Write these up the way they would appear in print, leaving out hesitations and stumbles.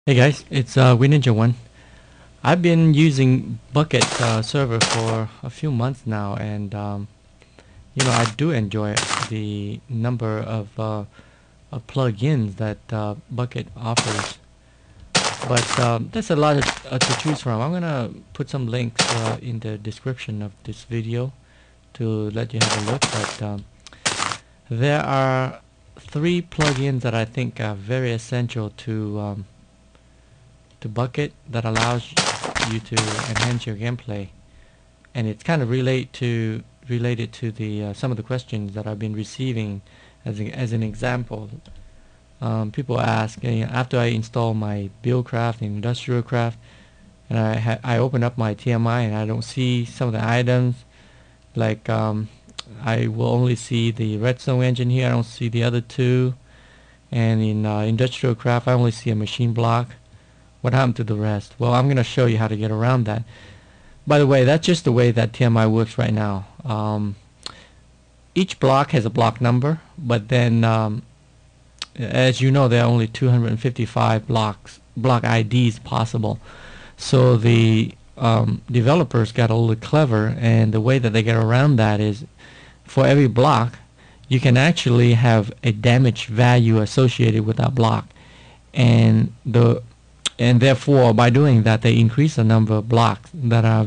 Hey guys, it's WinNinja1. I've been using Bukkit server for a few months now, and I do enjoy the number of plugins that Bukkit offers. But there's a lot to choose from. I'm gonna put some links in the description of this video to let you have a look. But there are 3 plugins that I think are very essential to Bukkit that allows you to enhance your gameplay, and it's kind of related to the some of the questions that I've been receiving. As an example, people ask, after I install my Buildcraft and Industrial Craft, and I open up my TMI and I don't see some of the items, like I will only see the redstone engine here. I don't see the other 2, and in Industrial Craft I only see a machine block. What happened to the rest? Well, I'm going to show you how to get around that. By the way, that's just the way that TMI works right now. Each block has a block number, but then as you know, there are only 255 block IDs possible. So the developers got a little clever, and the way that they get around that is, for every block you can actually have a damage value associated with that block, and therefore by doing that they increase the number of blocks that are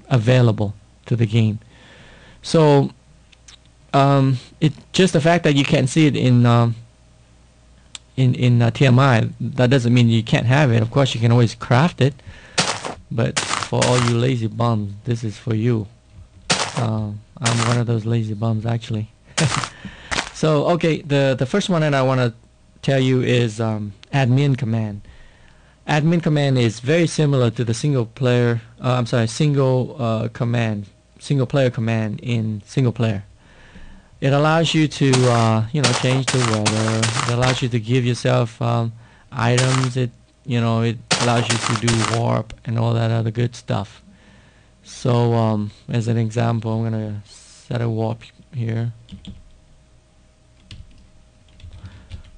available to the game. So it's just the fact that you can't see it in TMI, that doesn't mean you can't have it. Of course you can always craft it, but for all you lazy bums, this is for you. I'm one of those lazy bums, actually. So okay, the first one that I want to tell you is AdminCmd. AdminCmd is very similar to the single player command in single player. It allows you to change the weather. It allows you to give yourself items. It allows you to do warp and all that other good stuff. So as an example, I'm gonna set a warp here.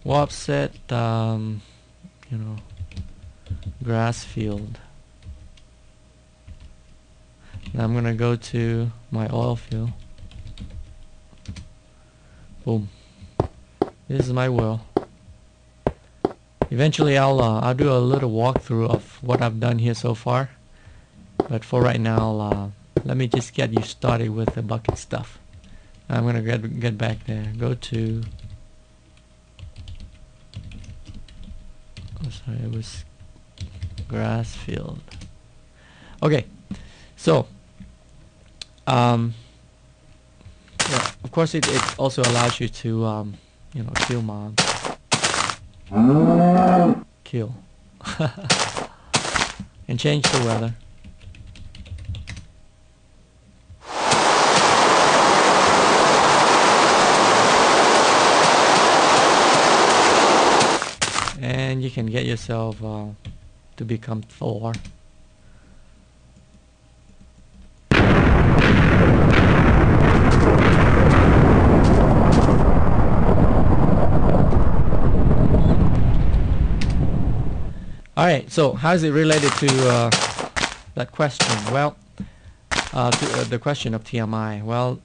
Warp set grass field. Now I'm gonna go to my oil field. Boom. This is my world. Eventually I'll do a little walkthrough of what I've done here so far, but for right now let me just get you started with the Bukkit stuff. I'm gonna get back there. Go to it was grass field. Okay, so yeah, of course it also allows you to kill mobs. Kill. And change the weather. And you can get yourself to become Thor. Alright, so how is it related to that question? Well, to the question of TMI. Well,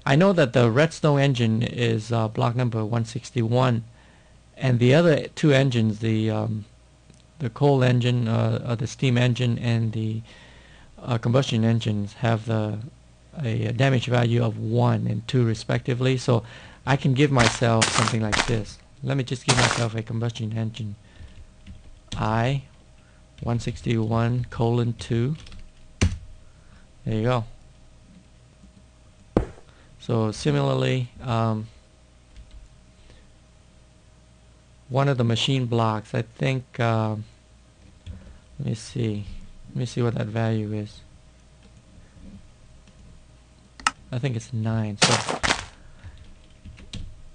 I know that the redstone engine is block number 161, and the other 2 engines, the coal engine, the steam engine, and the combustion engines, have a damage value of 1 and 2 respectively. So I can give myself something like this. Let me just give myself a combustion engine. I 161:2. There you go. So similarly, one of the machine blocks, I think, let me see what that value is. I think it's 9. So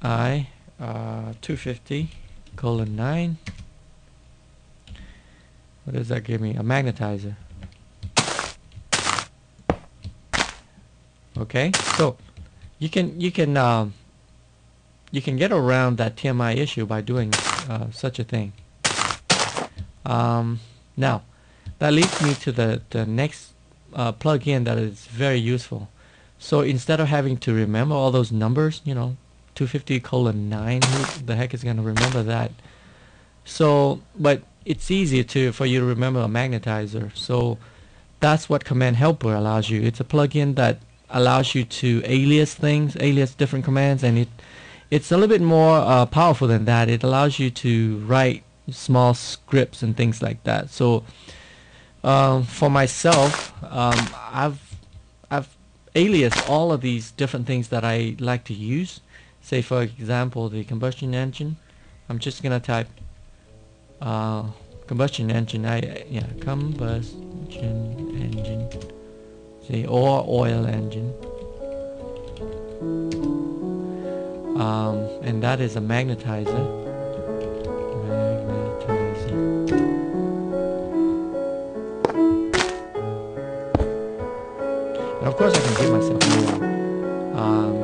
I 250:9. What does that give me? A magnetizer. Okay, so you can get around that TMI issue by doing such a thing. Now that leads me to the next plugin that is very useful. So instead of having to remember all those numbers, 250:9, who the heck is going to remember that? So, but it's easier for you to remember a magnetizer. So that's what CommandHelper allows you. It's a plugin that allows you to alias things, alias different commands, and it's a little bit more powerful than that. It allows you to write small scripts and things like that. So for myself, I've aliased all of these different things that I like to use. Say for example the combustion engine. I'm just gonna type combustion engine. Combustion engine. See, or oil engine. And that is a magnetizer. And of course I can give myself more.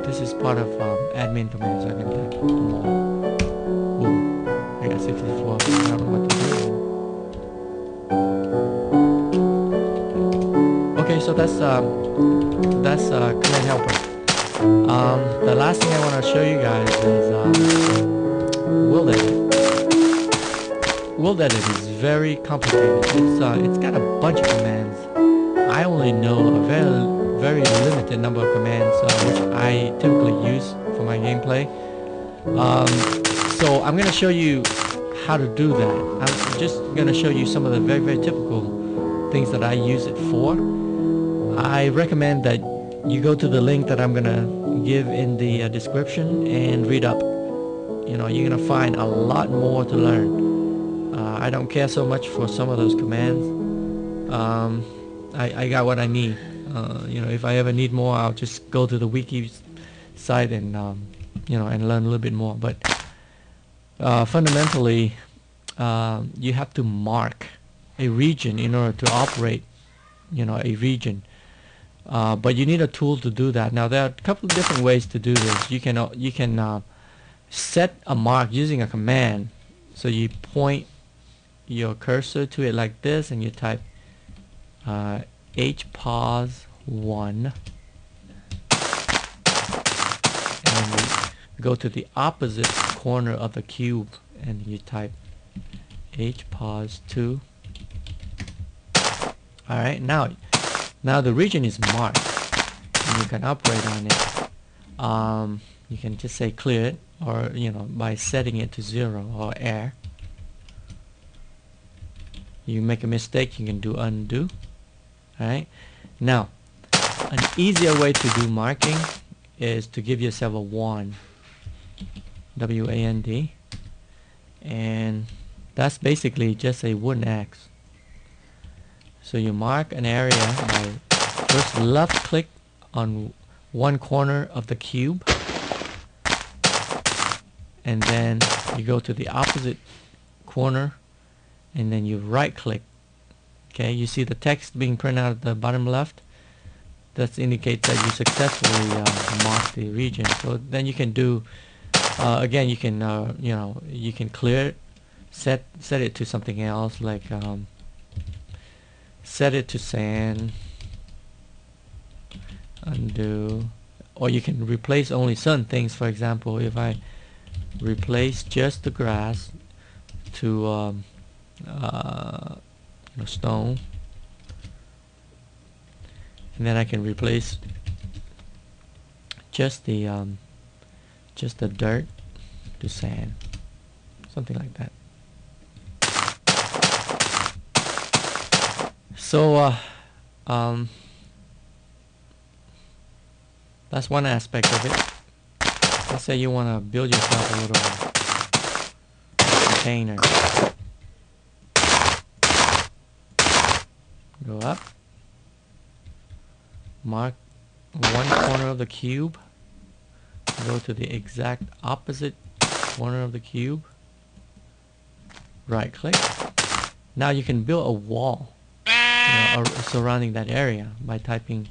This is part of AdminCmd, so I can type more. Ooh, I got 64. I don't know what to do. Okay, so that's CommandHelper. The last thing I want to show you guys is WorldEdit. WorldEdit is very complicated. It's got a bunch of commands. I only know a very limited number of commands which I typically use for my gameplay. So I'm going to show you how to do that. I'm just going to show you some of the very typical things that I use it for. I recommend that you go to the link that I'm going to give in the description and read up. You're going to find a lot more to learn. I don't care so much for some of those commands. I got what I need. If I ever need more, I'll just go to the Wikis site and and learn a little bit more. But fundamentally, you have to mark a region in order to operate, a region. But you need a tool to do that. Now there are a couple of different ways to do this. You can set a mark using a command. So you point your cursor to it like this, and you type hpos1, and you go to the opposite corner of the cube and you type hpos2. Alright, now the region is marked and you can operate on it. You can just say clear it, or by setting it to 0 or air. You make a mistake, you can do undo. Alright, now an easier way to do marking is to give yourself a wand, W-A-N-D, and that's basically just a wooden axe. So you mark an area by first left click on one corner of the cube, and then you go to the opposite corner and then you right click. Okay, you see the text being printed out at the bottom left. That indicates that you successfully marked the region. So then you can do again, you can you can clear it, set it to something else, like set it to sand, undo, or you can replace only certain things. For example, if I replace just the grass to stone, and then I can replace just the dirt to sand, something like that. So that's one aspect of it. Let's say you want to build yourself a little container. Go up, mark one corner of the cube, go to the exact opposite corner of the cube, right click. Now you can build a wall surrounding that area by typing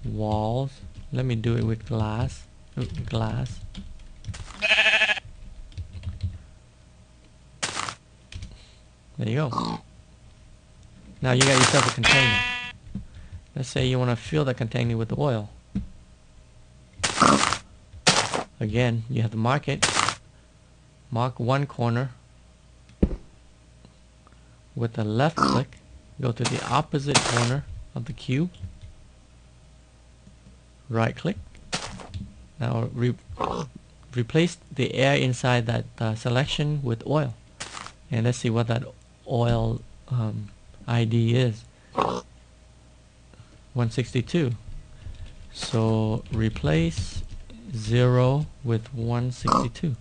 walls. Let me do it with glass. There you go. Now you got yourself a container. Let's say you want to fill the container with oil. Again, you have to mark it. Mark one corner with a left click. Go to the opposite corner of the cube. Right click. Now replace the air inside that selection with oil. And let's see what that oil ID is. 162. So replace 0 with 162.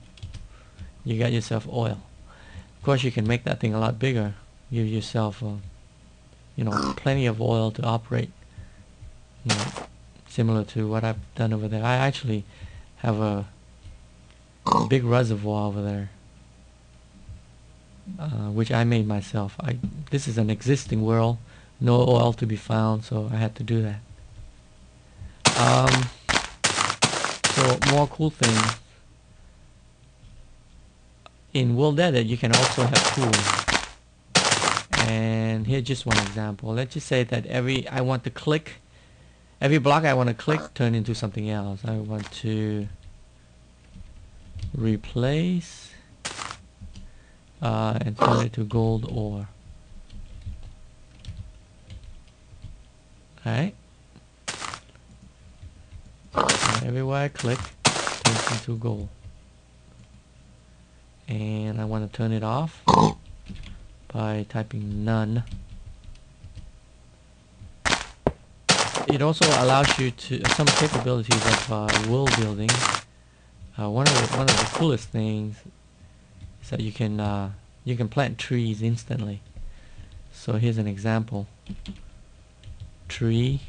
You got yourself oil. Of course, you can make that thing a lot bigger. Give yourself, you know, plenty of oil to operate. You know, similar to what I've done over there. I actually have a big reservoir over there, which I made myself. This is an existing well, no oil to be found, so I had to do that. So more cool things. In WorldEdit, you can also have tools. And here's just one example. Let's just say that every block I want to click turn into something else. I want to replace and turn it to gold ore. Alright. Everywhere I click turns into gold. And I want to turn it off by typing none. It also allows you to some capabilities of world building. One of the coolest things is that you can plant trees instantly. So here's an example. Tree.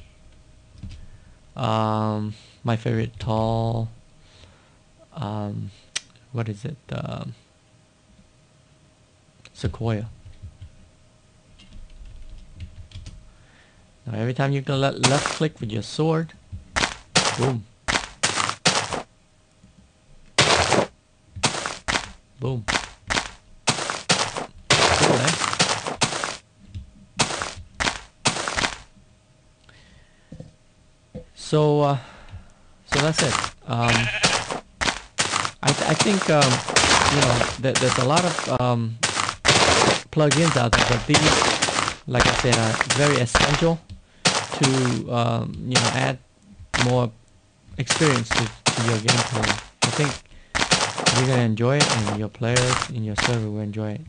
My favorite tall. What is it? Sequoia. Now every time you can left click with your sword, boom, boom. Cool, eh? So that's it. I think you know there's a lot of plugins out there, but these, like I said, are very essential to you know, add more experience to your gameplay. I think you're gonna enjoy it, and your players in your server will enjoy it.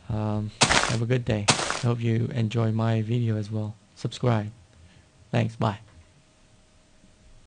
Have a good day. I hope you enjoy my video as well. Subscribe. Thanks. Bye.